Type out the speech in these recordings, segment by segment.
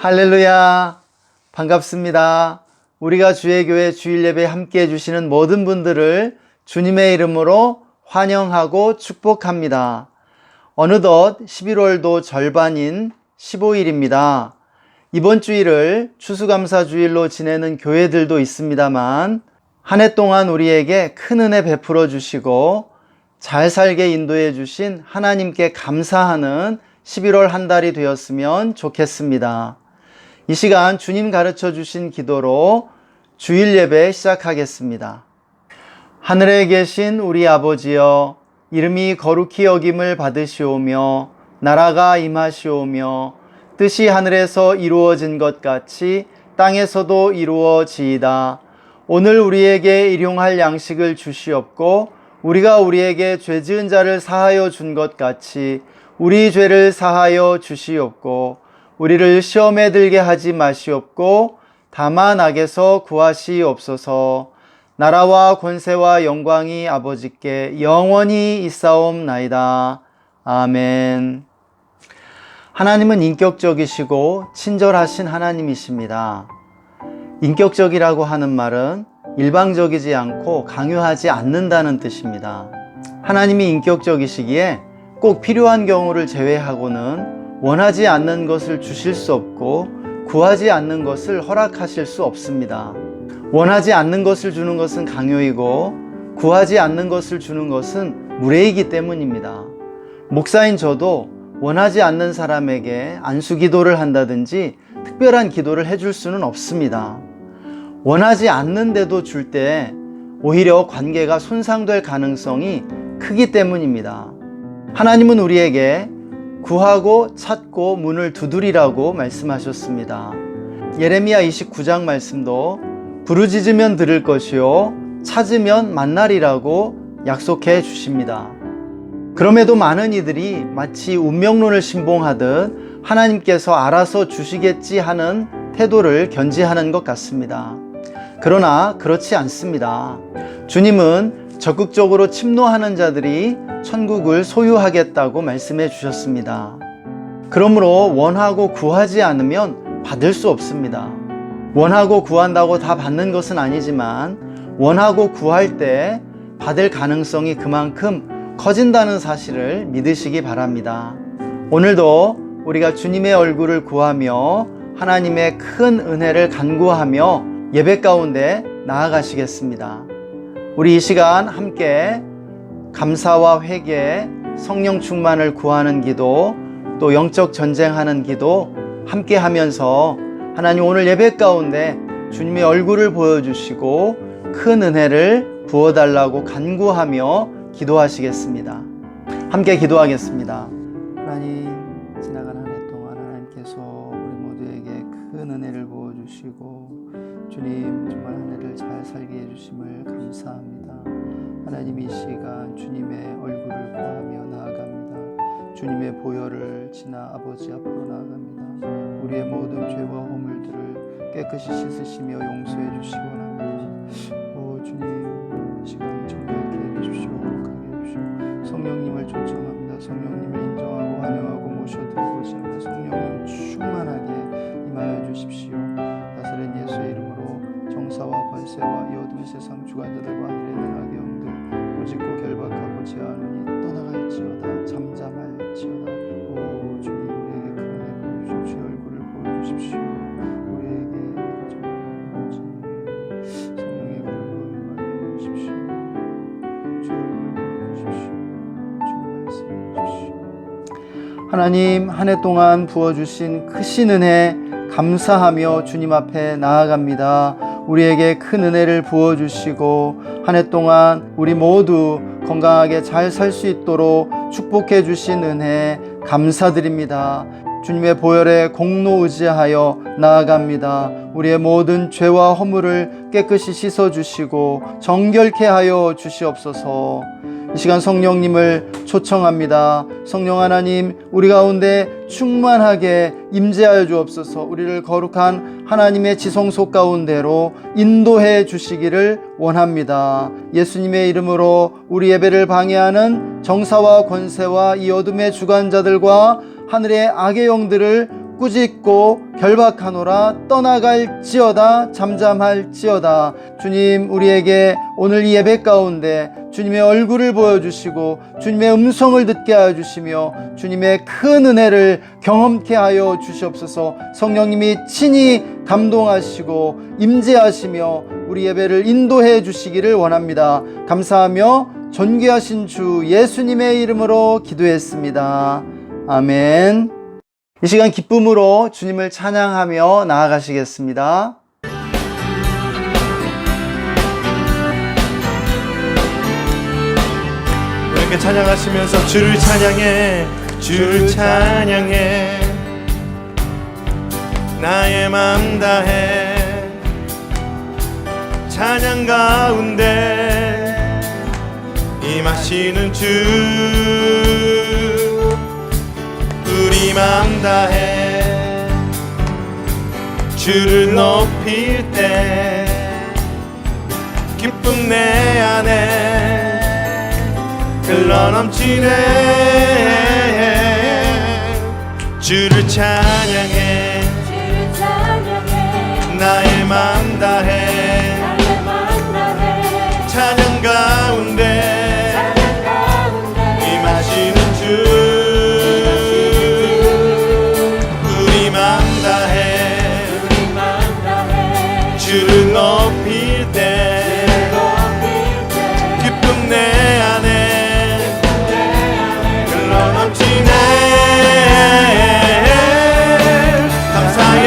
할렐루야, 반갑습니다. 우리가 주의 교회 주일 예배 함께 해주시는 모든 분들을 주님의 이름으로 환영하고 축복합니다. 어느덧 11월도 절반인 15일입니다. 이번 주일을 추수감사주일로 지내는 교회들도 있습니다만 한 해 동안 우리에게 큰 은혜 베풀어 주시고 잘 살게 인도해 주신 하나님께 감사하는 11월 한 달이 되었으면 좋겠습니다. 이 시간 주님 가르쳐 주신 기도로 주일 예배 시작하겠습니다. 하늘에 계신 우리 아버지여, 이름이 거룩히 여김을 받으시오며 나라가 임하시오며 뜻이 하늘에서 이루어진 것 같이 땅에서도 이루어지이다. 오늘 우리에게 일용할 양식을 주시옵고 우리가 우리에게 죄 지은 자를 사하여 준 것 같이 우리 죄를 사하여 주시옵고 우리를 시험에 들게 하지 마시옵고 다만 악에서 구하시옵소서. 나라와 권세와 영광이 아버지께 영원히 있사옵나이다. 아멘. 하나님은 인격적이시고 친절하신 하나님이십니다. 인격적이라고 하는 말은 일방적이지 않고 강요하지 않는다는 뜻입니다. 하나님이 인격적이시기에 꼭 필요한 경우를 제외하고는 원하지 않는 것을 주실 수 없고 구하지 않는 것을 허락하실 수 없습니다. 원하지 않는 것을 주는 것은 강요이고 구하지 않는 것을 주는 것은 무례이기 때문입니다. 목사인 저도 원하지 않는 사람에게 안수 기도를 한다든지 특별한 기도를 해줄 수는 없습니다. 원하지 않는데도 줄 때 오히려 관계가 손상될 가능성이 크기 때문입니다. 하나님은 우리에게 구하고 찾고 문을 두드리라고 말씀하셨습니다. 예레미야 29장 말씀도 부르짖으면 들을 것이요 찾으면 만나리라고 약속해 주십니다. 그럼에도 많은 이들이 마치 운명론을 신봉하듯 하나님께서 알아서 주시겠지 하는 태도를 견지하는 것 같습니다. 그러나 그렇지 않습니다. 주님은 적극적으로 침노하는 자들이 천국을 소유하겠다고 말씀해 주셨습니다. 그러므로 원하고 구하지 않으면 받을 수 없습니다. 원하고 구한다고 다 받는 것은 아니지만 원하고 구할 때 받을 가능성이 그만큼 커진다는 사실을 믿으시기 바랍니다. 오늘도 우리가 주님의 얼굴을 구하며 하나님의 큰 은혜를 간구하며 예배 가운데 나아가시겠습니다. 우리 이 시간 함께 감사와 회개, 성령 충만을 구하는 기도, 또 영적 전쟁하는 기도 함께 하면서 하나님 오늘 예배 가운데 주님의 얼굴을 보여주시고 큰 은혜를 부어달라고 간구하며 기도하시겠습니다. 함께 기도하겠습니다. 하나님, 지나간 한 해 동안 하나님께서 우리 모두에게 큰 은혜를 부어주시고 주님 정말 한 해를 잘 살게 해주심을 감사합니다. 하나님 이 시간 주님의 얼굴을 구하며 나아갑니다. 주님의 보혈을 지나 아버지 앞으로 나아갑니다. 우리의 모든 죄와 허물들을 깨끗이 씻으시며 용서해 주시기 원합니다. 오 주님, 이 시간 정결케 해주십시오. 거룩하게 해주십시오. 성령님을 초청합니다. 성령님을 인정하고 환영하고 모셔드리고자 합니다. 성령님 충만하게 임하여 주십시오. 나사렛 예수의 이름으로 정사와 권세와 이 어둠의 세상 주관자들과 하늘에 있는 악의 영들 꾸짖고 결박하고 제하노니 떠나갈지어다. 잠잠할지어다. 오 주님, 우리에게 큰 은혜 보여주십시오. 주의 얼굴을 보여주십시오. 우리에게 성령의 그림으로 임하여 주십시오. 주의 얼굴을 보여주십시오. 주의 말씀해 주십시오. 하나님, 한 해 동안 부어주신 크신 은혜 감사하며 주님 앞에 나아갑니다. 우리에게 큰 은혜를 부어주시고 한 해 동안 우리 모두 건강하게 잘 살 수 있도록 축복해 주신 은혜 감사드립니다. 주님의 보혈에 공로 의지하여 나아갑니다. 우리의 모든 죄와 허물을 깨끗이 씻어주시고 정결케 하여 주시옵소서. 이 시간 성령님을 초청합니다. 성령 하나님, 우리 가운데 충만하게 임재하여 주옵소서. 우리를 거룩한 하나님의 지성소 가운데로 인도해 주시기를 원합니다. 예수님의 이름으로 우리 예배를 방해하는 정사와 권세와 이 어둠의 주관자들과 하늘의 악의 영들을 꾸짖고 결박하노라. 떠나갈지어다. 잠잠할지어다. 주님, 우리에게 오늘 이 예배 가운데 주님의 얼굴을 보여주시고 주님의 음성을 듣게 하여 주시며 주님의 큰 은혜를 경험케 하여 주시옵소서. 성령님이 친히 감동하시고 임재하시며 우리 예배를 인도해 주시기를 원합니다. 감사하며 존귀하신 주 예수님의 이름으로 기도했습니다. 아멘. 이 시간 기쁨으로 주님을 찬양하며 나아가시겠습니다. 이렇게 찬양하시면서 주를 찬양해, 주를 찬양해, 나의 맘 다해. 찬양 가운데 임하시는 주, 우리 맘 다해 주를 높일 때 기쁨 내 안에 흘러넘치네. 주를 찬양해, 나의 맘 다해. 찬양 가운데 임하시는 주, 우리 맘 다해 주를 높일 때 기쁨 내 안에 흘러넘치네. 감사의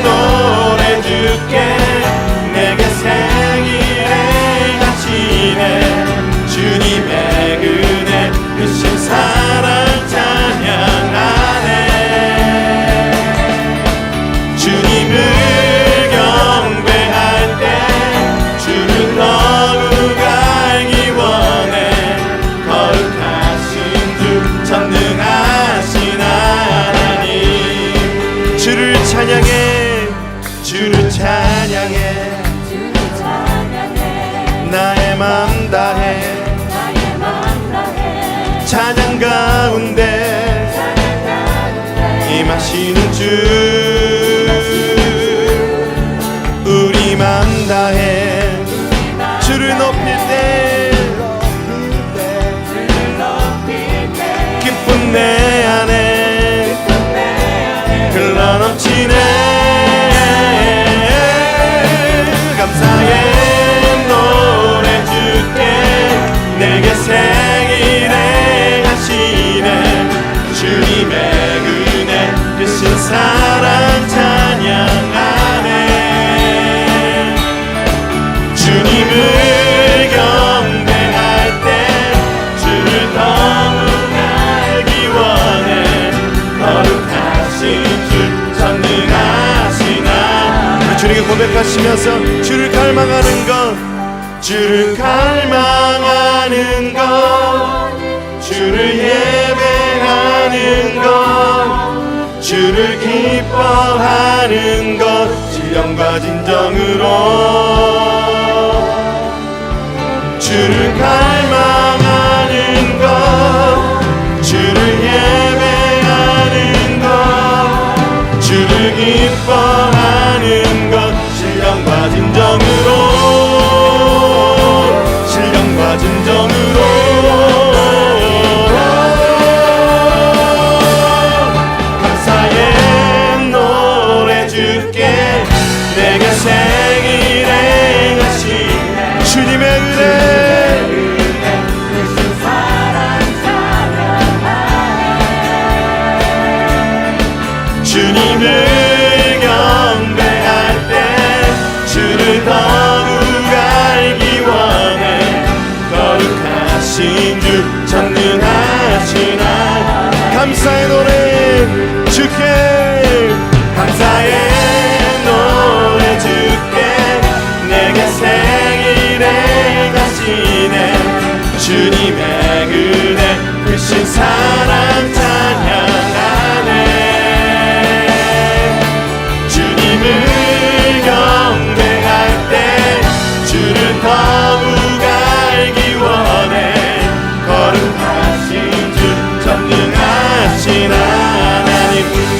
노래 주께 내게 생일에 가시네. 주님의 은혜 크신 사랑 찬양하네. 주님을 경배할 때 주를 너무 알기 원해. 거룩하신 주 전능하신 하나님, 주를 찬양해, 주를 찬양해, 나의 맘 다해. 찬양 가운데 임하시는 주, 우리 맘 다해 주를 높일 때 기쁨 내 안에 흘러넘치네. 감사의 노래 주께 내게 생일에 가시네. 주님의 은혜 크신 사랑 찬양하네. 주님을 경배할 때 주를 더욱 알기 원해. 거룩하신 주 전능하신 하나님, 주님께 고백하시면서 주를 갈망하는 것, 주를 갈망하는 것, 주를 예배하는 것, 주를 기뻐하는 것, 신령과 진정으로 주를 갈망하는 것, 주를 예배하는 것, 주를 기뻐하는 것, 신령과 진정으로, 신령과 진정으로. 감사의 노래 주께 내게 생일에 가신 주님의 은혜 크신 사랑 찬양하네. 주님을 경배할 때 주를 더욱 알기 원해. 거룩하신 주 전능하신 하나님, 감사의 노래 주께, 감사의 노래 주께 내게 생일에 가시네. 주님의 은혜 크신 사랑 찬양하네. 주님을 경배할 때 주를 더욱 알기 원해. 거룩하신 주 전능하신 하나님,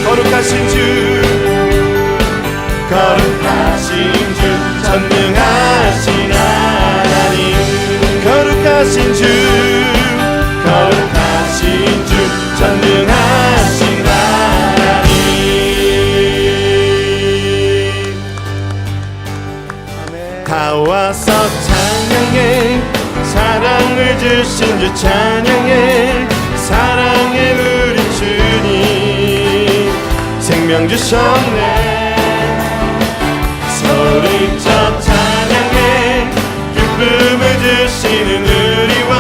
거룩하신 거룩하신 주 거룩하신 주 전능하신 하나님. 다 와서 찬양해 사랑을 주신 주 찬양해 사랑해 우리 주님 생명 주셨네 소리쳐 찬양해 기쁨을 주시는 우리 왕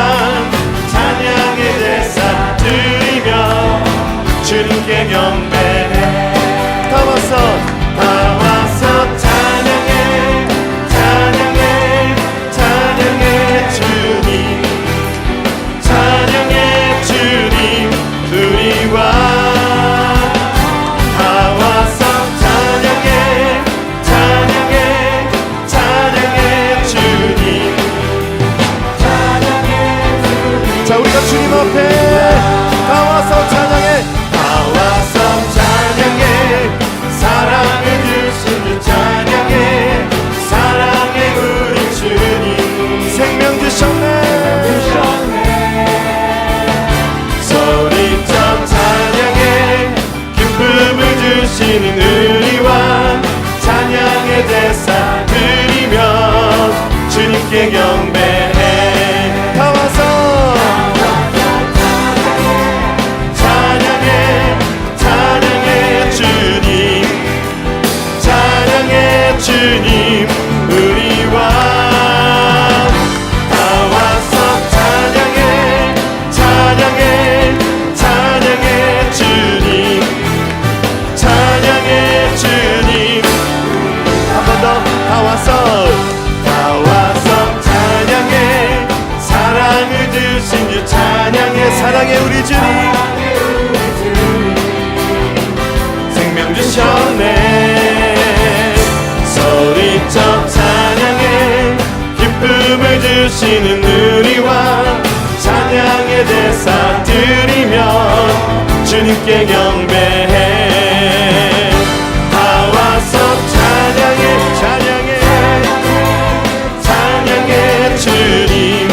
찬양의 제사 드리며 주님께 경배해 다 와서 찬양해 찬양해 찬양해 주님 찬양해 주님 우리 왕 다 와서 찬양해 찬양해 찬양해 주님 찬양해 주님 자 우리가 주님 앞에 다 와서 찬양해 다 와서 찬양해 사랑을 주신 주 찬양해 사랑해 우리 주님 생명 주셨네 소리쳐 찬양해 기쁨을 주시는 우리 왕 찬양의 제사 드리며 주님께 경배해 다 와서 찬양해 찬양해 주님 찬양해 주님 우리 왕 다 와서 찬양해 찬양해 찬양해 주님 찬양해 주님 한 번 더 다 와서 찬양해 사랑을 주신 주 찬양해 사랑해 우리 주님 생명 주셨네 소리쳐 찬양해 기쁨을 주시는 우리 왕 찬양의 제사 드리며 주님께 경배해 다 와서 찬양해 찬양해 찬양해 주님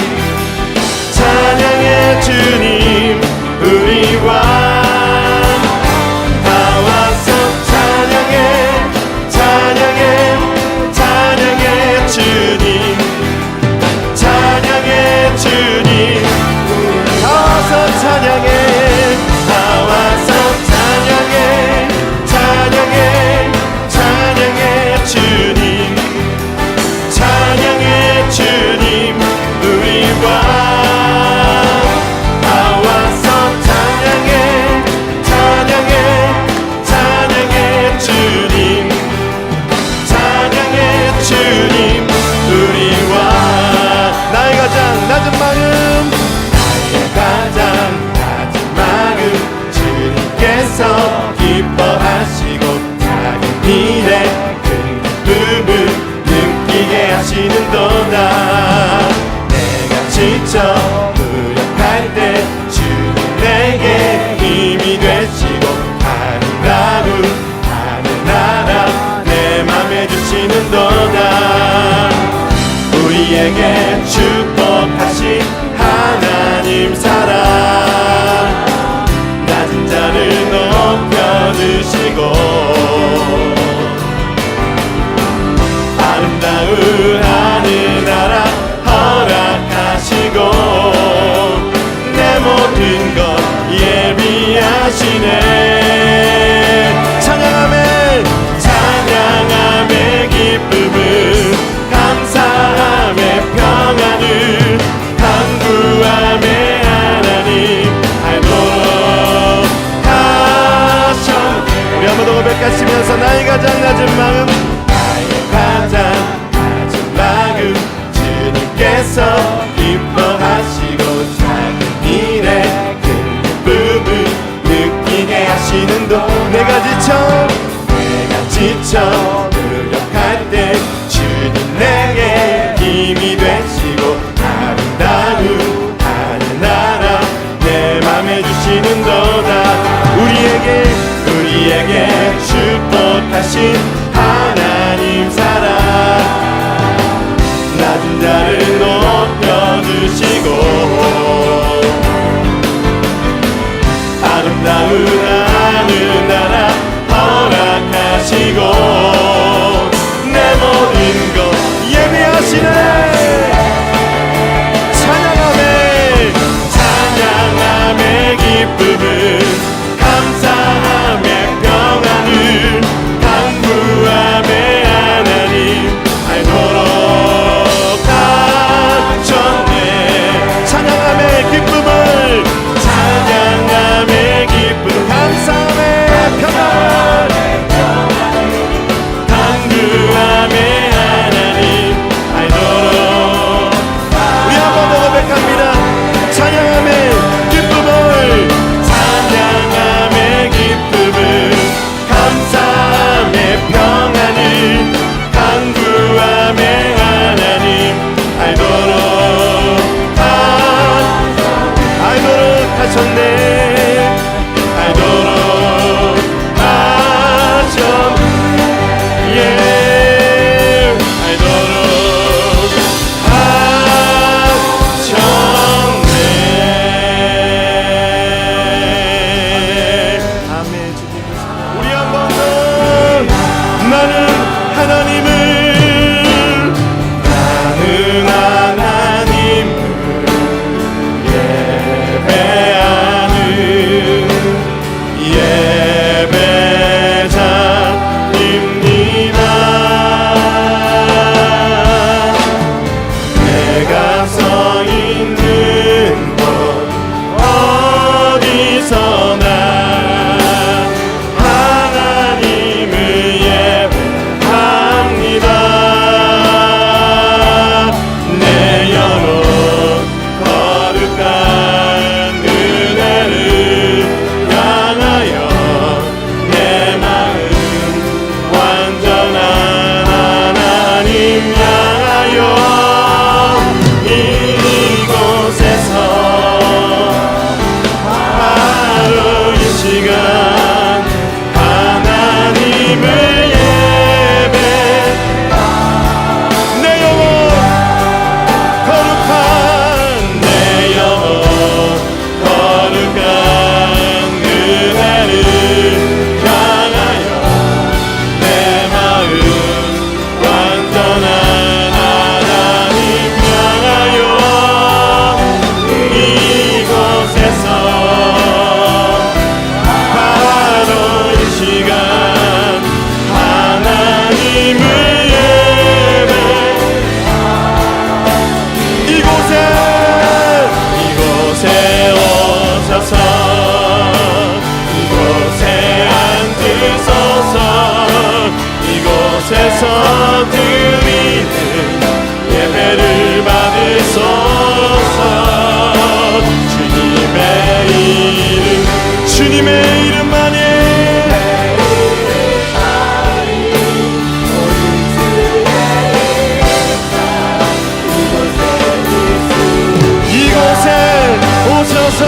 찬양해 주님 우리 왕 다 와서 찬양해 찬양해 찬양해 주님 찬양해 주님 다 와서 찬양해 다 와서 찬양해 찬양해 찬양해 주님 찬양해 주님 우리 왕 다 와서 찬양해 찬양해 찬양해 주님 찬양해 주님 우리 왕 나의 가장 낮은 마음 나의 가장 낮은 마음 주님께서 기뻐하시고 작은 일에 큰 기쁨을 느끼게 하시는도다 내가 지쳐 무력할 때 주님 내게 힘이 되시고 아름다운 하늘나라 내 맘에 주시는도다 우리에게 축복하신 하나님 사랑 낮은 자를 높여주시고 아름다운 하늘나라 허락하시고 내 모든 것 예비하시네 찬양하며 찬양하며 기쁨을 감사하며 평안을 강구하며 하나님 알고하셨 우리 한번 더 고백하시면서 나의 가장 낮은 마음 나의 가장 낮은 마음 주님께서 기뻐하시고 작은 일에 큰 기쁨을 느끼게 하시는도 내가 지쳐 노력할 때 주님 내게 힘이 되시고 아름다운 하늘나라 내 맘에 주시는도다 우리에게 축복하신 하나님 사랑 낮은 자를 높여주시고 이곳에서 드리는 예배를 받으소서. 주님의 이름만이 이곳에 오셔서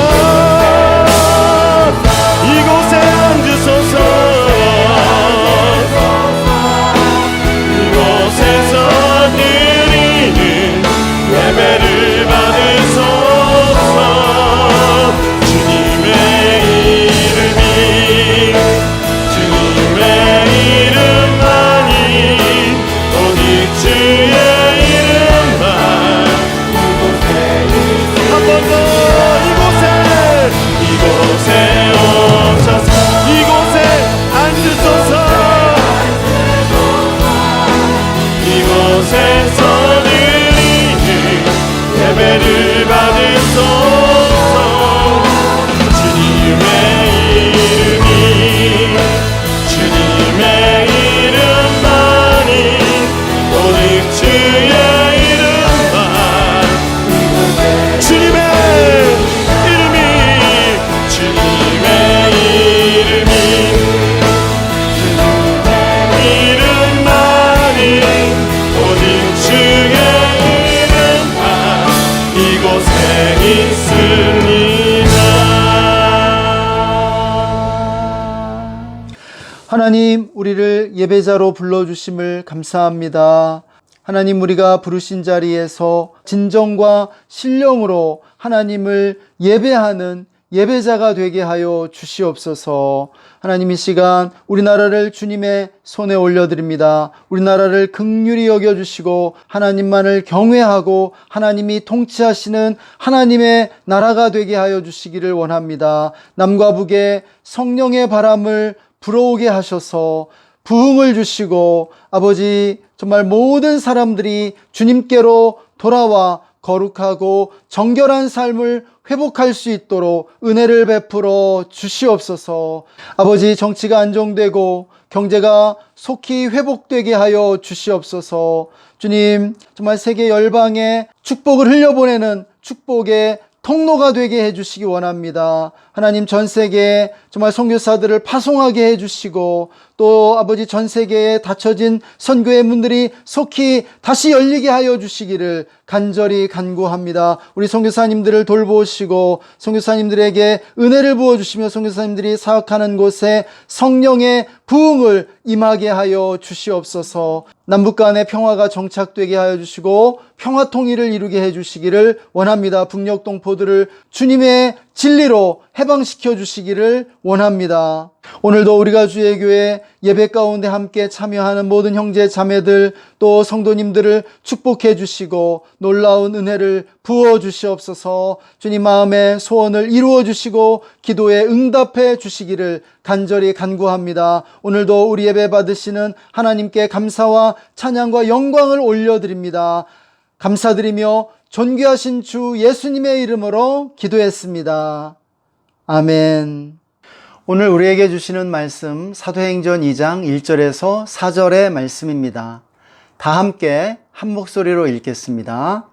이곳에 앉으소서. 이곳에서 드리는 예배를 받으소서. 이곳에서 드리는 예배를 받으소서. 주님의 이름이 주님의 이름만이 오직 주의 이름만. 주님의 이름이 주님의 이름이 하나님, 우리를 예배자로 불러주심을 감사합니다. 하나님, 우리가 부르신 자리에서 진정과 신령으로 하나님을 예배하는 예배자가 되게 하여 주시옵소서. 하나님, 이 시간 우리나라를 주님의 손에 올려드립니다. 우리나라를 긍휼히 여겨주시고 하나님만을 경외하고 하나님이 통치하시는 하나님의 나라가 되게 하여 주시기를 원합니다. 남과 북에 성령의 바람을 불어오게 하셔서 부흥을 주시고 아버지, 정말 모든 사람들이 주님께로 돌아와 거룩하고 정결한 삶을 회복할 수 있도록 은혜를 베풀어 주시옵소서. 아버지, 정치가 안정되고 경제가 속히 회복되게 하여 주시옵소서. 주님, 정말 세계 열방에 축복을 흘려보내는 축복의 통로가 되게 해주시기 원합니다. 하나님, 전 세계에 정말 선교사들을 파송하게 해주시고 또 아버지, 전 세계에 닫혀진 선교의 문들이 속히 다시 열리게 하여 주시기를 간절히 간구합니다. 우리 선교사님들을 돌보시고 선교사님들에게 은혜를 부어주시며 선교사님들이 사역하는 곳에 성령의 부흥을 임하게 하여 주시옵소서. 남북 간의 평화가 정착되게 하여 주시고 평화 통일을 이루게 해 주시기를 원합니다. 북녘 동포들을 주님의 진리로 해방시켜 주시기를 원합니다. 오늘도 우리가 주의 교회 예배 가운데 함께 참여하는 모든 형제 자매들 또 성도님들을 축복해 주시고 놀라운 은혜를 부어 주시옵소서. 주님 마음의 소원을 이루어 주시고 기도에 응답해 주시기를 간절히 간구합니다. 오늘도 우리 예배 받으시는 하나님께 감사와 찬양과 영광을 올려드립니다. 감사드리며 존귀하신 주 예수님의 이름으로 기도했습니다. 아멘. 오늘 우리에게 주시는 말씀 사도행전 2장 1절에서 4절의 말씀입니다. 다 함께 한 목소리로 읽겠습니다.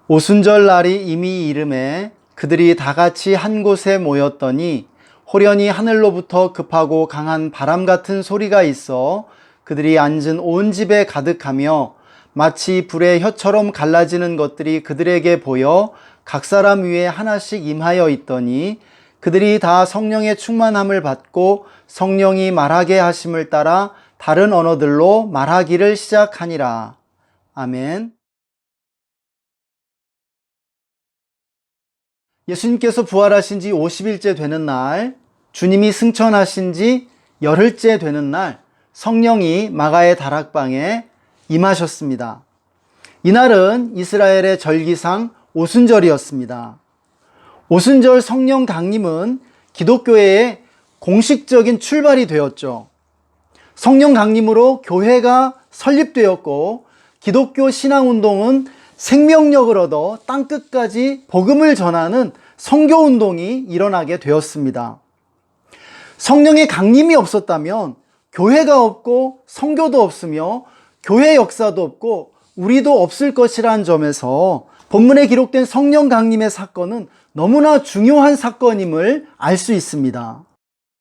오순절 날이 이미 이름에 그들이 다 같이 한 곳에 모였더니 호련히 하늘로부터 급하고 강한 바람 같은 소리가 있어 그들이 앉은 온 집에 가득하며 마치 불의 혀처럼 갈라지는 것들이 그들에게 보여 각 사람 위에 하나씩 임하여 있더니 그들이 다 성령의 충만함을 받고 성령이 말하게 하심을 따라 다른 언어들로 말하기를 시작하니라. 아멘. 예수님께서 부활하신 지 50일째 되는 날, 주님이 승천하신 지 열흘째 되는 날, 성령이 마가의 다락방에 임하셨습니다. 이날은 이스라엘의 절기상 오순절이었습니다. 오순절 성령 강림은 기독교회의 공식적인 출발이 되었죠. 성령 강림으로 교회가 설립되었고 기독교 신앙운동은 생명력을 얻어 땅끝까지 복음을 전하는 선교운동이 일어나게 되었습니다. 성령의 강림이 없었다면 교회가 없고 성교도 없으며 교회 역사도 없고 우리도 없을 것이라는 점에서 본문에 기록된 성령 강림의 사건은 너무나 중요한 사건임을 알 수 있습니다.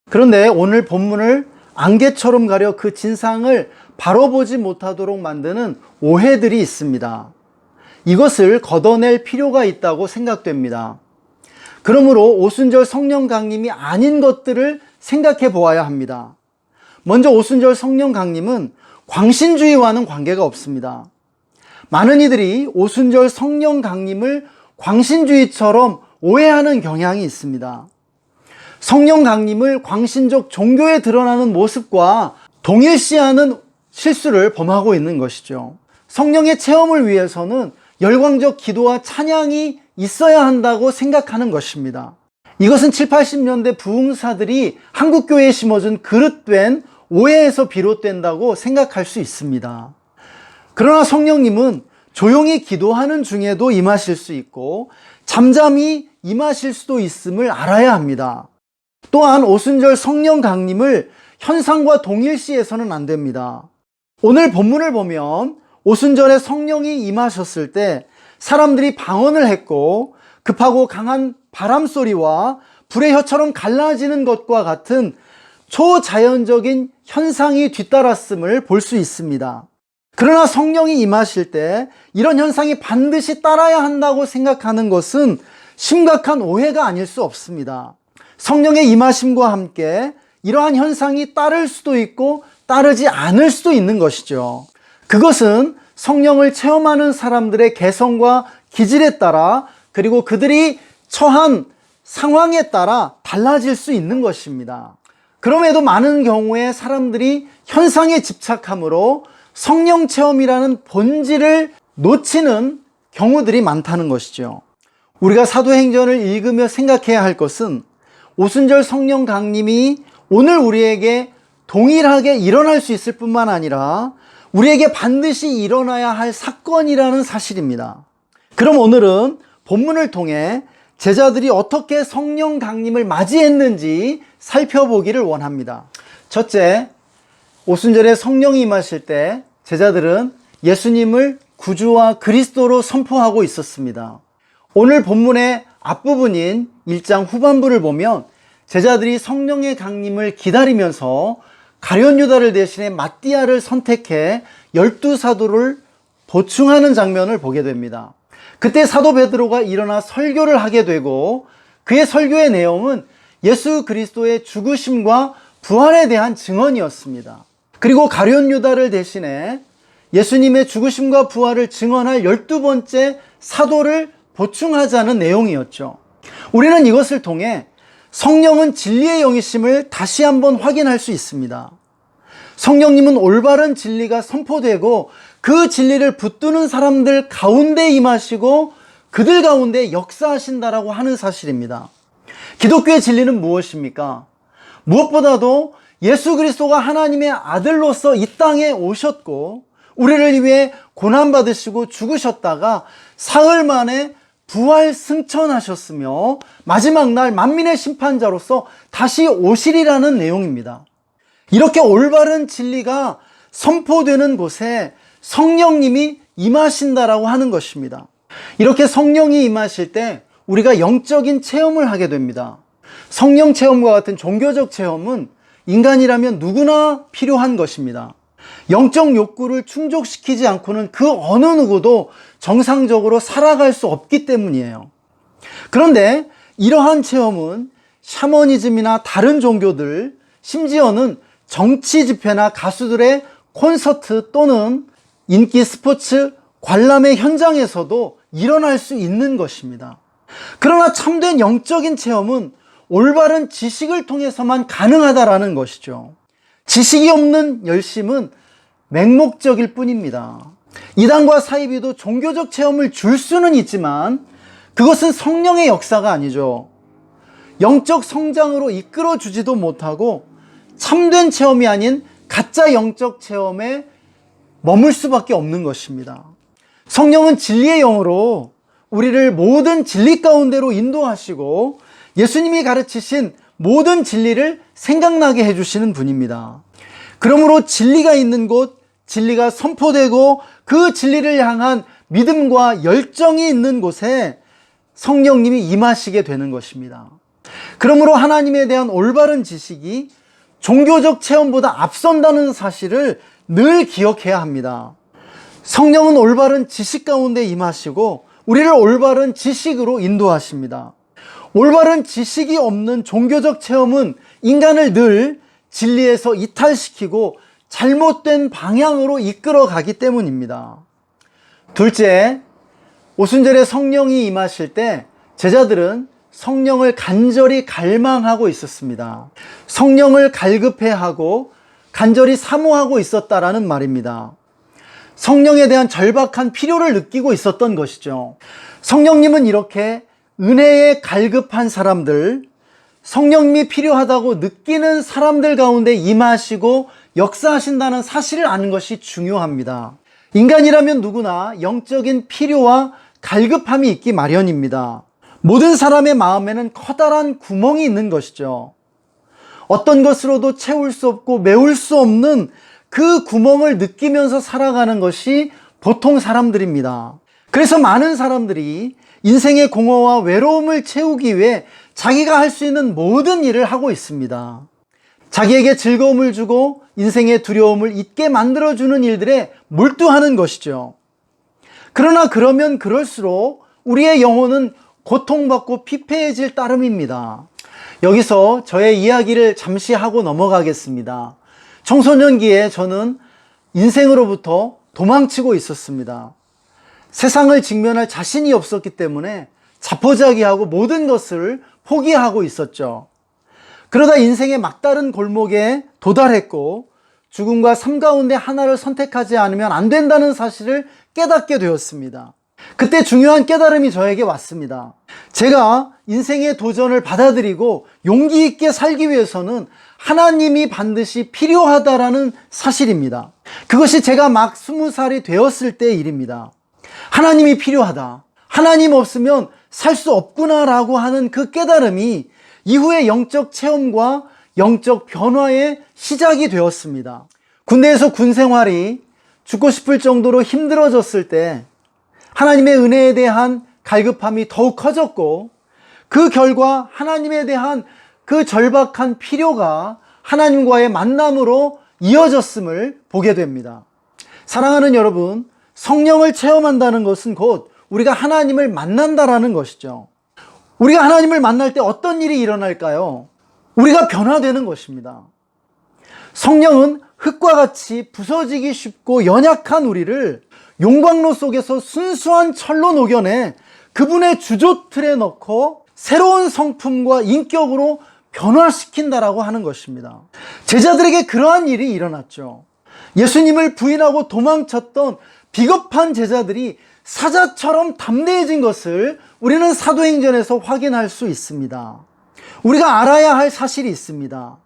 그런데 오늘 본문을 안개처럼 가려 그 진상을 바로 보지 못하도록 만드는 오해들이 있습니다. 이것을 걷어낼 필요가 있다고 생각됩니다. 그러므로 오순절 성령 강림이 아닌 것들을 생각해 보아야 합니다. 먼저 오순절 성령 강림은 광신주의와는 관계가 없습니다. 많은 이들이 오순절 성령 강림을 광신주의처럼 오해하는 경향이 있습니다. 성령 강림을 광신적 종교에 드러나는 모습과 동일시하는 실수를 범하고 있는 것이죠. 성령의 체험을 위해서는 열광적 기도와 찬양이 있어야 한다고 생각하는 것입니다. 이것은 7, 80년대 부흥사들이 한국교회에 심어준 그릇된 오해에서 비롯된다고 생각할 수 있습니다. 그러나 성령님은 조용히 기도하는 중에도 임하실 수 있고 잠잠히 임하실 수도 있음을 알아야 합니다. 또한 오순절 성령 강림을 현상과 동일시해서는 안 됩니다. 오늘 본문을 보면 오순절에 성령이 임하셨을 때 사람들이 방언을 했고 급하고 강한 바람소리와 불의 혀처럼 갈라지는 것과 같은 초자연적인 현상이 뒤따랐음을 볼 수 있습니다. 그러나 성령이 임하실 때 이런 현상이 반드시 따라야 한다고 생각하는 것은 심각한 오해가 아닐 수 없습니다. 성령의 임하심과 함께 이러한 현상이 따를 수도 있고 따르지 않을 수도 있는 것이죠. 그것은 성령을 체험하는 사람들의 개성과 기질에 따라 그리고 그들이 처한 상황에 따라 달라질 수 있는 것입니다. 그럼에도 많은 경우에 사람들이 현상에 집착함으로 성령 체험이라는 본질을 놓치는 경우들이 많다는 것이죠. 우리가 사도행전을 읽으며 생각해야 할 것은 오순절 성령 강림이 오늘 우리에게 동일하게 일어날 수 있을 뿐만 아니라 우리에게 반드시 일어나야 할 사건이라는 사실입니다. 그럼 오늘은 본문을 통해 제자들이 어떻게 성령 강림을 맞이했는지 살펴보기를 원합니다. 첫째, 오순절에 성령이 임하실 때 제자들은 예수님을 구주와 그리스도로 선포하고 있었습니다. 오늘 본문의 앞부분인 1장 후반부를 보면 제자들이 성령의 강림을 기다리면서 가룟 유다를 대신해 마띠아를 선택해 12사도를 보충하는 장면을 보게 됩니다. 그때 사도 베드로가 일어나 설교를 하게 되고 그의 설교의 내용은 예수 그리스도의 죽으심과 부활에 대한 증언이었습니다. 그리고 가룟 유다를 대신해 예수님의 죽으심과 부활을 증언할 12번째 사도를 보충하자는 내용이었죠. 우리는 이것을 통해 성령은 진리의 영이심을 다시 한번 확인할 수 있습니다. 성령님은 올바른 진리가 선포되고 그 진리를 붙드는 사람들 가운데 임하시고 그들 가운데 역사하신다라고 하는 사실입니다. 기독교의 진리는 무엇입니까? 무엇보다도 예수 그리스도가 하나님의 아들로서 이 땅에 오셨고 우리를 위해 고난받으시고 죽으셨다가 사흘 만에 부활 승천하셨으며 마지막 날 만민의 심판자로서 다시 오시리라는 내용입니다. 이렇게 올바른 진리가 선포되는 곳에 성령님이 임하신다라고 하는 것입니다. 이렇게 성령이 임하실 때 우리가 영적인 체험을 하게 됩니다. 성령 체험과 같은 종교적 체험은 인간이라면 누구나 필요한 것입니다. 영적 욕구를 충족시키지 않고는 그 어느 누구도 정상적으로 살아갈 수 없기 때문이에요. 그런데 이러한 체험은 샤머니즘이나 다른 종교들, 심지어는 정치 집회나 가수들의 콘서트 또는 인기 스포츠 관람의 현장에서도 일어날 수 있는 것입니다. 그러나 참된 영적인 체험은 올바른 지식을 통해서만 가능하다라는 것이죠. 지식이 없는 열심은 맹목적일 뿐입니다. 이단과 사이비도 종교적 체험을 줄 수는 있지만 그것은 성령의 역사가 아니죠. 영적 성장으로 이끌어 주지도 못하고 참된 체험이 아닌 가짜 영적 체험에 머물 수밖에 없는 것입니다. 성령은 진리의 영으로 우리를 모든 진리 가운데로 인도하시고 예수님이 가르치신 모든 진리를 생각나게 해주시는 분입니다. 그러므로 진리가 있는 곳, 진리가 선포되고 그 진리를 향한 믿음과 열정이 있는 곳에 성령님이 임하시게 되는 것입니다. 그러므로 하나님에 대한 올바른 지식이 종교적 체험보다 앞선다는 사실을 늘 기억해야 합니다. 성령은 올바른 지식 가운데 임하시고 우리를 올바른 지식으로 인도하십니다. 올바른 지식이 없는 종교적 체험은 인간을 늘 진리에서 이탈시키고 잘못된 방향으로 이끌어 가기 때문입니다. 둘째, 오순절에 성령이 임하실 때 제자들은 성령을 간절히 갈망하고 있었습니다. 성령을 갈급해하고 간절히 사모하고 있었다라는 말입니다. 성령에 대한 절박한 필요를 느끼고 있었던 것이죠. 성령님은 이렇게 은혜에 갈급한 사람들, 성령님이 필요하다고 느끼는 사람들 가운데 임하시고 역사하신다는 사실을 아는 것이 중요합니다. 인간이라면 누구나 영적인 필요와 갈급함이 있기 마련입니다. 모든 사람의 마음에는 커다란 구멍이 있는 것이죠. 어떤 것으로도 채울 수 없고 메울 수 없는 그 구멍을 느끼면서 살아가는 것이 보통 사람들입니다. 그래서 많은 사람들이 인생의 공허와 외로움을 채우기 위해 자기가 할 수 있는 모든 일을 하고 있습니다. 자기에게 즐거움을 주고 인생의 두려움을 잊게 만들어주는 일들에 몰두하는 것이죠. 그러나 그러면 그럴수록 우리의 영혼은 고통받고 피폐해질 따름입니다. 여기서 저의 이야기를 잠시 하고 넘어가겠습니다. 청소년기에 저는 인생으로부터 도망치고 있었습니다. 세상을 직면할 자신이 없었기 때문에 자포자기하고 모든 것을 포기하고 있었죠. 그러다 인생의 막다른 골목에 도달했고 죽음과 삶 가운데 하나를 선택하지 않으면 안 된다는 사실을 깨닫게 되었습니다. 그때 중요한 깨달음이 저에게 왔습니다. 제가 인생의 도전을 받아들이고 용기 있게 살기 위해서는 하나님이 반드시 필요하다라는 사실입니다. 그것이 제가 막 20살이 되었을 때의 일입니다. 하나님이 필요하다. 하나님 없으면 살 수 없구나라고 하는 그 깨달음이 이후의 영적 체험과 영적 변화의 시작이 되었습니다. 군대에서 군 생활이 죽고 싶을 정도로 힘들어졌을 때 하나님의 은혜에 대한 갈급함이 더욱 커졌고 그 결과 하나님에 대한 그 절박한 필요가 하나님과의 만남으로 이어졌음을 보게 됩니다. 사랑하는 여러분, 성령을 체험한다는 것은 곧 우리가 하나님을 만난다라는 것이죠. 우리가 하나님을 만날 때 어떤 일이 일어날까요? 우리가 변화되는 것입니다. 성령은 흙과 같이 부서지기 쉽고 연약한 우리를 용광로 속에서 순수한 철로 녹여내 그분의 주조틀에 넣고 새로운 성품과 인격으로 변화시킨다라고 하는 것입니다. 제자들에게 그러한 일이 일어났죠. 예수님을 부인하고 도망쳤던 비겁한 제자들이 사자처럼 담대해진 것을 우리는 사도행전에서 확인할 수 있습니다. 우리가 알아야 할 사실이 있습니다.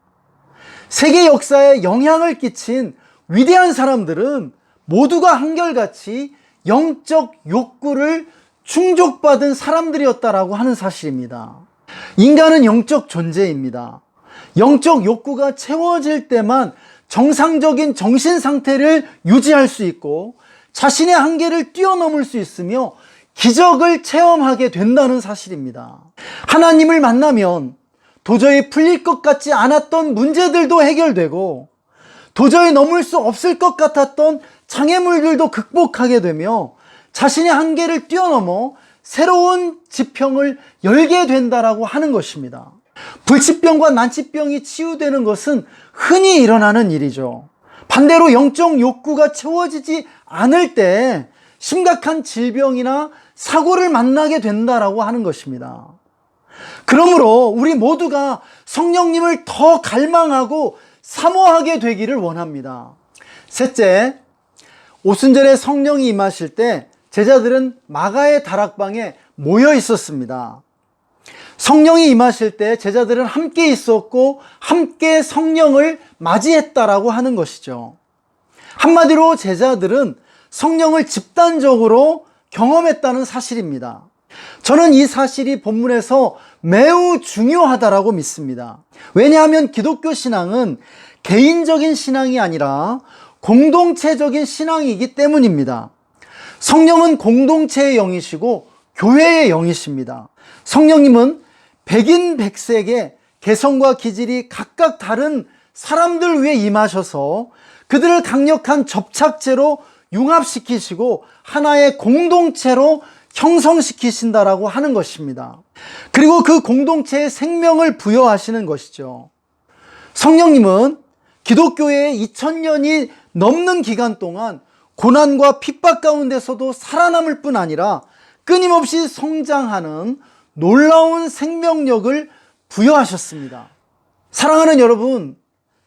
세계 역사에 영향을 끼친 위대한 사람들은 모두가 한결같이 영적 욕구를 충족받은 사람들이었다라고 하는 사실입니다. 인간은 영적 존재입니다. 영적 욕구가 채워질 때만 정상적인 정신 상태를 유지할 수 있고 자신의 한계를 뛰어넘을 수 있으며 기적을 체험하게 된다는 사실입니다. 하나님을 만나면 도저히 풀릴 것 같지 않았던 문제들도 해결되고 도저히 넘을 수 없을 것 같았던 장애물들도 극복하게 되며 자신의 한계를 뛰어넘어 새로운 지평을 열게 된다라고 하는 것입니다. 불치병과 난치병이 치유되는 것은 흔히 일어나는 일이죠. 반대로 영적 욕구가 채워지지 않을 때 심각한 질병이나 사고를 만나게 된다라고 하는 것입니다. 그러므로 우리 모두가 성령님을 더 갈망하고 사모하게 되기를 원합니다. 셋째, 오순절에 성령이 임하실 때 제자들은 마가의 다락방에 모여 있었습니다. 성령이 임하실 때 제자들은 함께 있었고 함께 성령을 맞이했다라고 하는 것이죠. 한마디로 제자들은 성령을 집단적으로 경험했다는 사실입니다. 저는 이 사실이 본문에서 매우 중요하다라고 믿습니다. 왜냐하면 기독교 신앙은 개인적인 신앙이 아니라 공동체적인 신앙이기 때문입니다. 성령은 공동체의 영이시고 교회의 영이십니다. 성령님은 백인 백색의 개성과 기질이 각각 다른 사람들 위해 임하셔서 그들을 강력한 접착제로 융합시키시고 하나의 공동체로 형성시키신다라고 하는 것입니다. 그리고 그 공동체에 생명을 부여하시는 것이죠. 성령님은 기독교의 2000년이 넘는 기간 동안 고난과 핍박 가운데서도 살아남을 뿐 아니라 끊임없이 성장하는 놀라운 생명력을 부여하셨습니다. 사랑하는 여러분,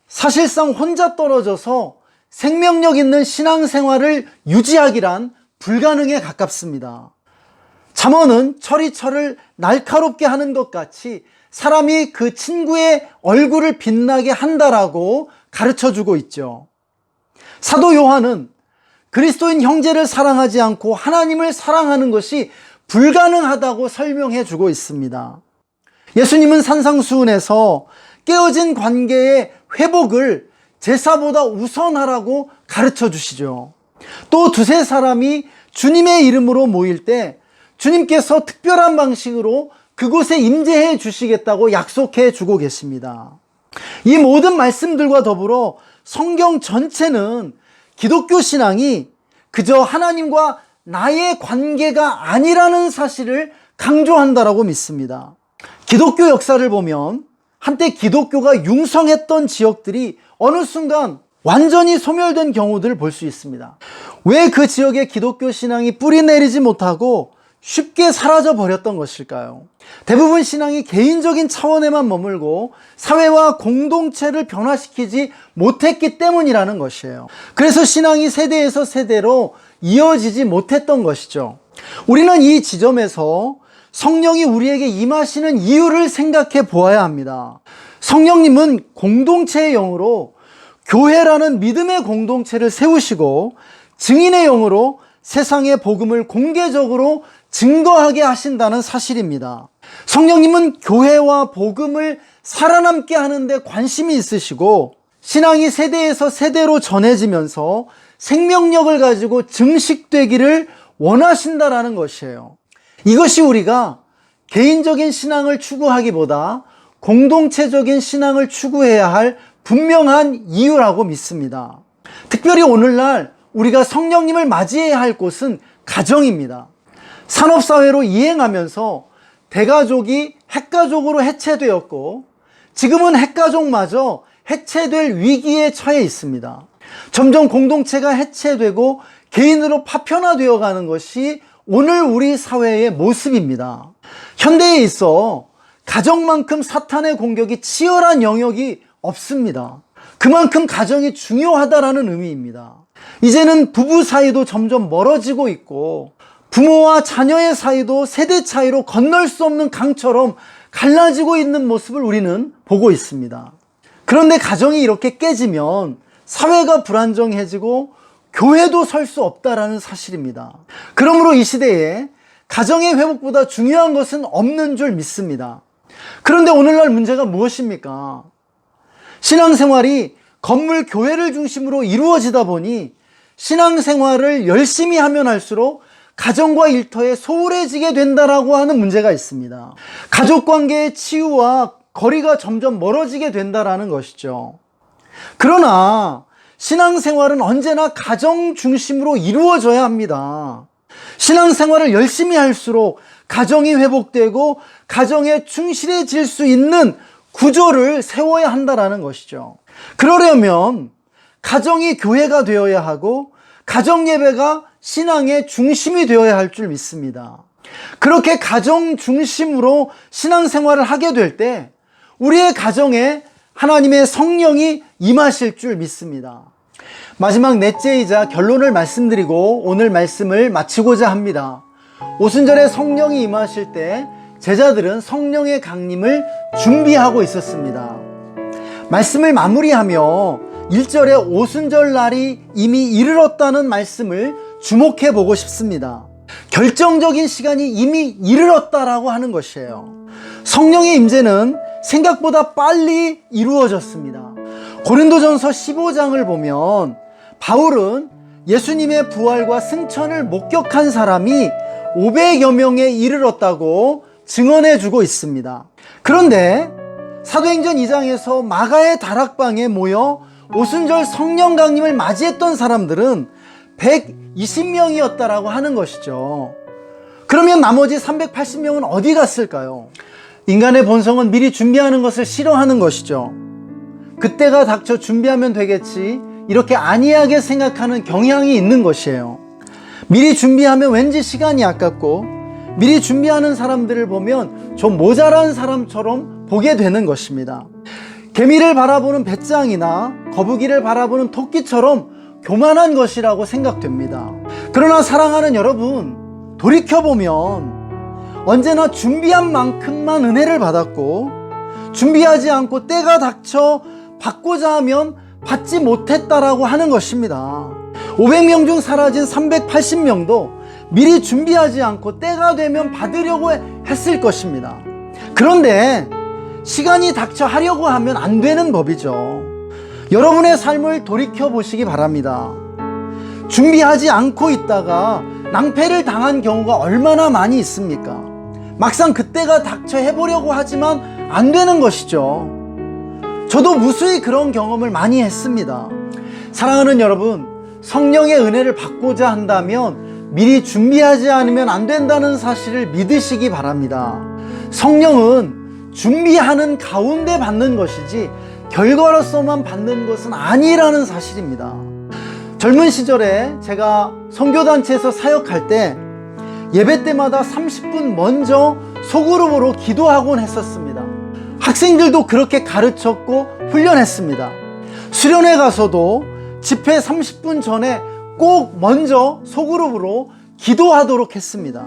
사실상 혼자 떨어져서 생명력 있는 신앙생활을 유지하기란 불가능에 가깝습니다. 잠언은 철이 철을 날카롭게 하는 것 같이 사람이 그 친구의 얼굴을 빛나게 한다라고 가르쳐주고 있죠. 사도 요한은 그리스도인 형제를 사랑하지 않고 하나님을 사랑하는 것이 불가능하다고 설명해 주고 있습니다. 예수님은 산상수훈에서 깨어진 관계의 회복을 제사보다 우선하라고 가르쳐 주시죠. 또 두세 사람이 주님의 이름으로 모일 때 주님께서 특별한 방식으로 그곳에 임재해 주시겠다고 약속해 주고 계십니다. 이 모든 말씀들과 더불어 성경 전체는 기독교 신앙이 그저 하나님과 나의 관계가 아니라는 사실을 강조한다라고 믿습니다. 기독교 역사를 보면 한때 기독교가 융성했던 지역들이 어느 순간 완전히 소멸된 경우들을 볼 수 있습니다. 왜 그 지역에 기독교 신앙이 뿌리 내리지 못하고 쉽게 사라져 버렸던 것일까요? 대부분 신앙이 개인적인 차원에만 머물고 사회와 공동체를 변화시키지 못했기 때문이라는 것이에요. 그래서 신앙이 세대에서 세대로 이어지지 못했던 것이죠. 우리는 이 지점에서 성령이 우리에게 임하시는 이유를 생각해 보아야 합니다. 성령님은 공동체의 영으로 교회라는 믿음의 공동체를 세우시고 증인의 영으로 세상의 복음을 공개적으로 증거하게 하신다는 사실입니다. 성령님은 교회와 복음을 살아남게 하는데 관심이 있으시고 신앙이 세대에서 세대로 전해지면서 생명력을 가지고 증식되기를 원하신다라는 것이에요. 이것이 우리가 개인적인 신앙을 추구하기보다 공동체적인 신앙을 추구해야 할 분명한 이유라고 믿습니다. 특별히 오늘날 우리가 성령님을 맞이해야 할 곳은 가정입니다. 산업사회로 이행하면서 대가족이 핵가족으로 해체되었고 지금은 핵가족마저 해체될 위기에 처해 있습니다. 점점 공동체가 해체되고 개인으로 파편화되어 가는 것이 오늘 우리 사회의 모습입니다. 현대에 있어 가정만큼 사탄의 공격이 치열한 영역이 없습니다. 그만큼 가정이 중요하다라는 의미입니다. 이제는 부부 사이도 점점 멀어지고 있고 부모와 자녀의 사이도 세대 차이로 건널 수 없는 강처럼 갈라지고 있는 모습을 우리는 보고 있습니다. 그런데 가정이 이렇게 깨지면 사회가 불안정해지고 교회도 설 수 없다라는 사실입니다. 그러므로 이 시대에 가정의 회복보다 중요한 것은 없는 줄 믿습니다. 그런데 오늘날 문제가 무엇입니까? 신앙생활이 건물 교회를 중심으로 이루어지다 보니 신앙생활을 열심히 하면 할수록 가정과 일터에 소홀해지게 된다라고 하는 문제가 있습니다. 가족관계의 치유와 거리가 점점 멀어지게 된다라는 것이죠. 그러나 신앙생활은 언제나 가정 중심으로 이루어져야 합니다. 신앙생활을 열심히 할수록 가정이 회복되고 가정에 충실해질 수 있는 구조를 세워야 한다라는 것이죠. 그러려면 가정이 교회가 되어야 하고 가정 예배가 신앙의 중심이 되어야 할 줄 믿습니다. 그렇게 가정 중심으로 신앙생활을 하게 될 때 우리의 가정에 하나님의 성령이 임하실 줄 믿습니다. 마지막 넷째이자 결론을 말씀드리고 오늘 말씀을 마치고자 합니다. 오순절에 성령이 임하실 때 제자들은 성령의 강림을 준비하고 있었습니다. 말씀을 마무리하며 1절에 오순절 날이 이미 이르렀다는 말씀을 주목해 보고 싶습니다. 결정적인 시간이 이미 이르렀다라고 하는 것이에요. 성령의 임재는 생각보다 빨리 이루어졌습니다. 고린도전서 15장을 보면 바울은 예수님의 부활과 승천을 목격한 사람이 500여 명에 이르렀다고 증언해 주고 있습니다. 그런데 사도행전 2장에서 마가의 다락방에 모여 오순절 성령 강림을 맞이했던 사람들은 120명이었다라고 하는 것이죠. 그러면 나머지 380명은 어디 갔을까요? 인간의 본성은 미리 준비하는 것을 싫어하는 것이죠. 그때가 닥쳐 준비하면 되겠지, 이렇게 안이하게 생각하는 경향이 있는 것이에요. 미리 준비하면 왠지 시간이 아깝고, 미리 준비하는 사람들을 보면 좀 모자란 사람처럼 보게 되는 것입니다. 개미를 바라보는 배짱이나 거북이를 바라보는 토끼처럼 교만한 것이라고 생각됩니다. 그러나 사랑하는 여러분, 돌이켜보면 언제나 준비한 만큼만 은혜를 받았고, 준비하지 않고 때가 닥쳐 받고자 하면 받지 못했다라고 하는 것입니다. 500명 중 사라진 380명도 미리 준비하지 않고 때가 되면 받으려고 했을 것입니다. 그런데 시간이 닥쳐 하려고 하면 안 되는 법이죠. 여러분의 삶을 돌이켜 보시기 바랍니다. 준비하지 않고 있다가 낭패를 당한 경우가 얼마나 많이 있습니까? 막상 그때가 닥쳐 해보려고 하지만 안 되는 것이죠. 저도 무수히 그런 경험을 많이 했습니다. 사랑하는 여러분, 성령의 은혜를 받고자 한다면 미리 준비하지 않으면 안 된다는 사실을 믿으시기 바랍니다. 성령은 준비하는 가운데 받는 것이지 결과로서만 받는 것은 아니라는 사실입니다. 젊은 시절에 제가 선교단체에서 사역할 때 예배 때마다 30분 먼저 소그룹으로 기도하곤 했었습니다. 학생들도 그렇게 가르쳤고 훈련했습니다. 수련회 가서도 집회 30분 전에 꼭 먼저 소그룹으로 기도하도록 했습니다.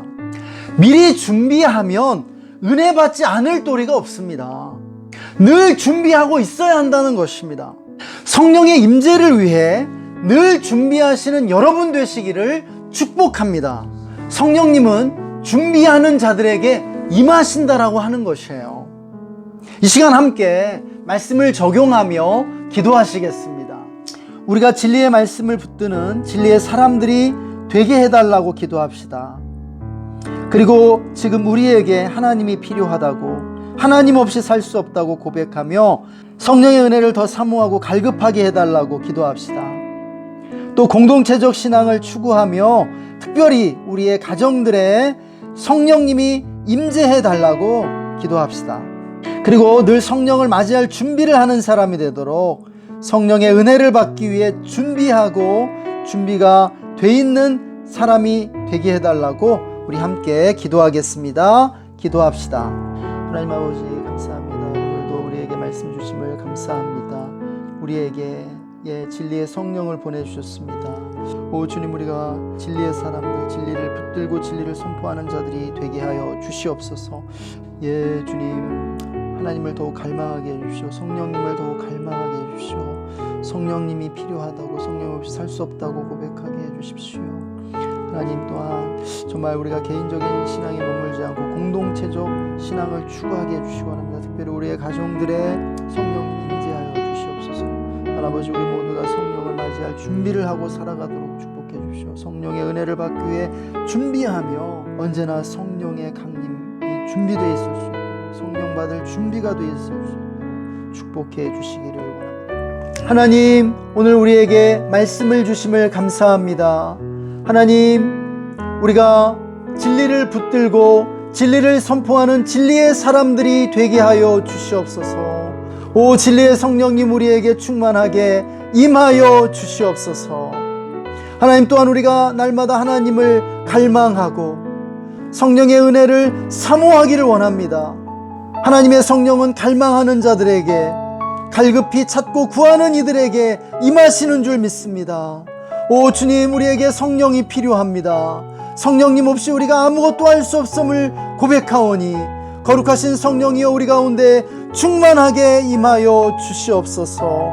미리 준비하면 은혜 받지 않을 도리가 없습니다. 늘 준비하고 있어야 한다는 것입니다. 성령의 임재를 위해 늘 준비하시는 여러분 되시기를 축복합니다. 성령님은 준비하는 자들에게 임하신다라고 하는 것이에요. 이 시간 함께 말씀을 적용하며 기도하시겠습니다. 우리가 진리의 말씀을 붙드는 진리의 사람들이 되게 해달라고 기도합시다. 그리고 지금 우리에게 하나님이 필요하다고, 하나님 없이 살 수 없다고 고백하며 성령의 은혜를 더 사모하고 갈급하게 해달라고 기도합시다. 또 공동체적 신앙을 추구하며 특별히 우리의 가정들에 성령님이 임재해 달라고 기도합시다. 그리고 늘 성령을 맞이할 준비를 하는 사람이 되도록 성령의 은혜를 받기 위해 준비하고 준비가 돼 있는 사람이 되게 해달라고 우리 함께 기도하겠습니다. 기도합시다. 하나님 아버지 감사합니다. 오늘도 우리에게 말씀 주심을 감사합니다. 우리에게 진리의 성령을 보내주셨습니다. 오 주님, 우리가 진리의 사람들, 진리를 붙들고 진리를 선포하는 자들이 되게 하여 주시옵소서. 주님, 하나님을 더욱 갈망하게 해주시오. 성령님을 더욱 갈망하게 해주시오. 성령님이 필요하다고, 성령 없이 살 수 없다고 고백하게 해주십시오. 하나님 또한 정말 우리가 개인적인 신앙에 머물지 않고 공동체적 신앙을 추구하게 해주시기 바랍니다. 특별히 우리의 가정들의 성령님 임재하여 주시옵소서. 아버지, 우리 모두가 성령을 맞이할 준비를 하고 살아가도록 축복해 주시오. 성령의 은혜를 받기 위해 준비하며 언제나 성령의 강림이 준비되어 있을 수 있도록, 성령 받을 준비가 되어 있을 수 있도록 축복해 주시기를 원합니다. 하나님, 오늘 우리에게 말씀을 주심을 감사합니다. 하나님, 우리가 진리를 붙들고 진리를 선포하는 진리의 사람들이 되게 하여 주시옵소서. 오 진리의 성령님, 우리에게 충만하게 임하여 주시옵소서. 하나님, 또한 우리가 날마다 하나님을 갈망하고 성령의 은혜를 사모하기를 원합니다. 하나님의 성령은 갈망하는 자들에게, 갈급히 찾고 구하는 이들에게 임하시는 줄 믿습니다. 오 주님, 우리에게 성령이 필요합니다. 성령님 없이 우리가 아무것도 할 수 없음을 고백하오니 거룩하신 성령이여 우리 가운데 충만하게 임하여 주시옵소서.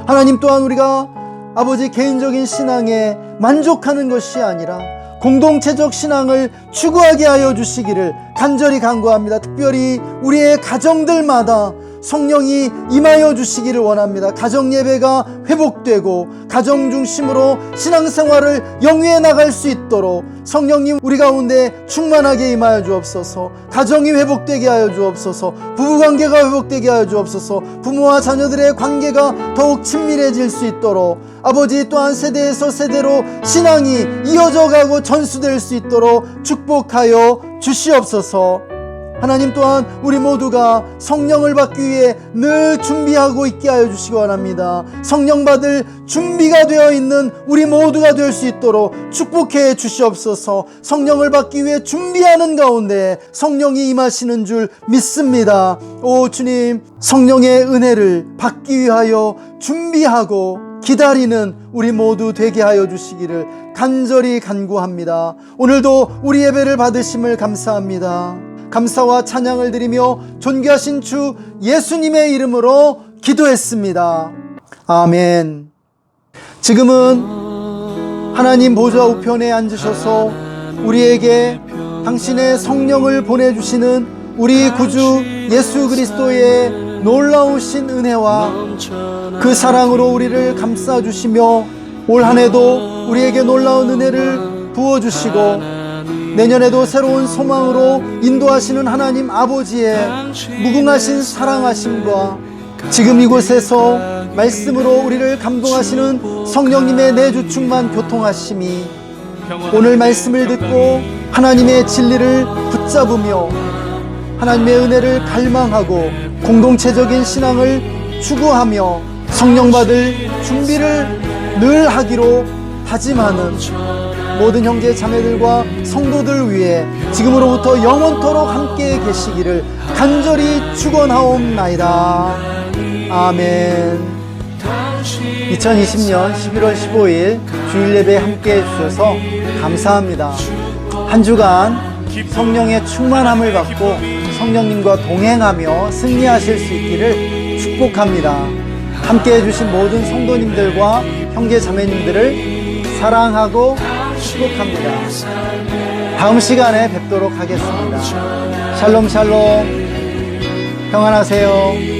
하나님, 또한 우리가 아버지 개인적인 신앙에 만족하는 것이 아니라 공동체적 신앙을 추구하게 하여 주시기를 간절히 간구합니다. 특별히 우리의 가정들마다 성령이 임하여 주시기를 원합니다. 가정 예배가 회복되고 가정 중심으로 신앙생활을 영위해 나갈 수 있도록 성령님 우리 가운데 충만하게 임하여 주옵소서. 가정이 회복되게 하여 주옵소서. 부부관계가 회복되게 하여 주옵소서. 부모와 자녀들의 관계가 더욱 친밀해질 수 있도록 아버지, 또한 세대에서 세대로 신앙이 이어져 가고 전수될 수 있도록 축복하여 주시옵소서. 하나님, 또한 우리 모두가 성령을 받기 위해 늘 준비하고 있게 하여 주시기 원합니다. 성령 받을 준비가 되어 있는 우리 모두가 될 수 있도록 축복해 주시옵소서. 성령을 받기 위해 준비하는 가운데 성령이 임하시는 줄 믿습니다. 오 주님, 성령의 은혜를 받기 위하여 준비하고 기다리는 우리 모두 되게 하여 주시기를 간절히 간구합니다. 오늘도 우리 예배를 받으심을 감사합니다. 감사와 찬양을 드리며 존귀하신 주 예수님의 이름으로 기도했습니다. 아멘. 지금은 하나님 보좌 우편에 앉으셔서 우리에게 당신의 성령을 보내주시는 우리 구주 예수 그리스도의 놀라우신 은혜와 그 사랑으로 우리를 감싸주시며 올 한 해도 우리에게 놀라운 은혜를 부어주시고 내년에도 새로운 소망으로 인도하시는 하나님 아버지의 무궁하신 사랑하심과 지금 이곳에서 말씀으로 우리를 감동하시는 성령님의 내주 충만 교통하심이 오늘 말씀을 듣고 하나님의 진리를 붙잡으며 하나님의 은혜를 갈망하고 공동체적인 신앙을 추구하며 성령 받을 준비를 늘 하기로 다짐하는 모든 형제 자매들과 성도들 위해 지금으로부터 영원토록 함께 계시기를 간절히 축원하옵나이다. 아멘. 2020년 11월 15일 주일 예배에 함께 해주셔서 감사합니다. 한 주간 성령의 충만함을 받고 성령님과 동행하며 승리하실 수 있기를 축복합니다. 함께 해주신 모든 성도님들과 형제 자매님들을 사랑하고 축복합니다. 다음 시간에 뵙도록 하겠습니다. 샬롬 샬롬. 평안하세요.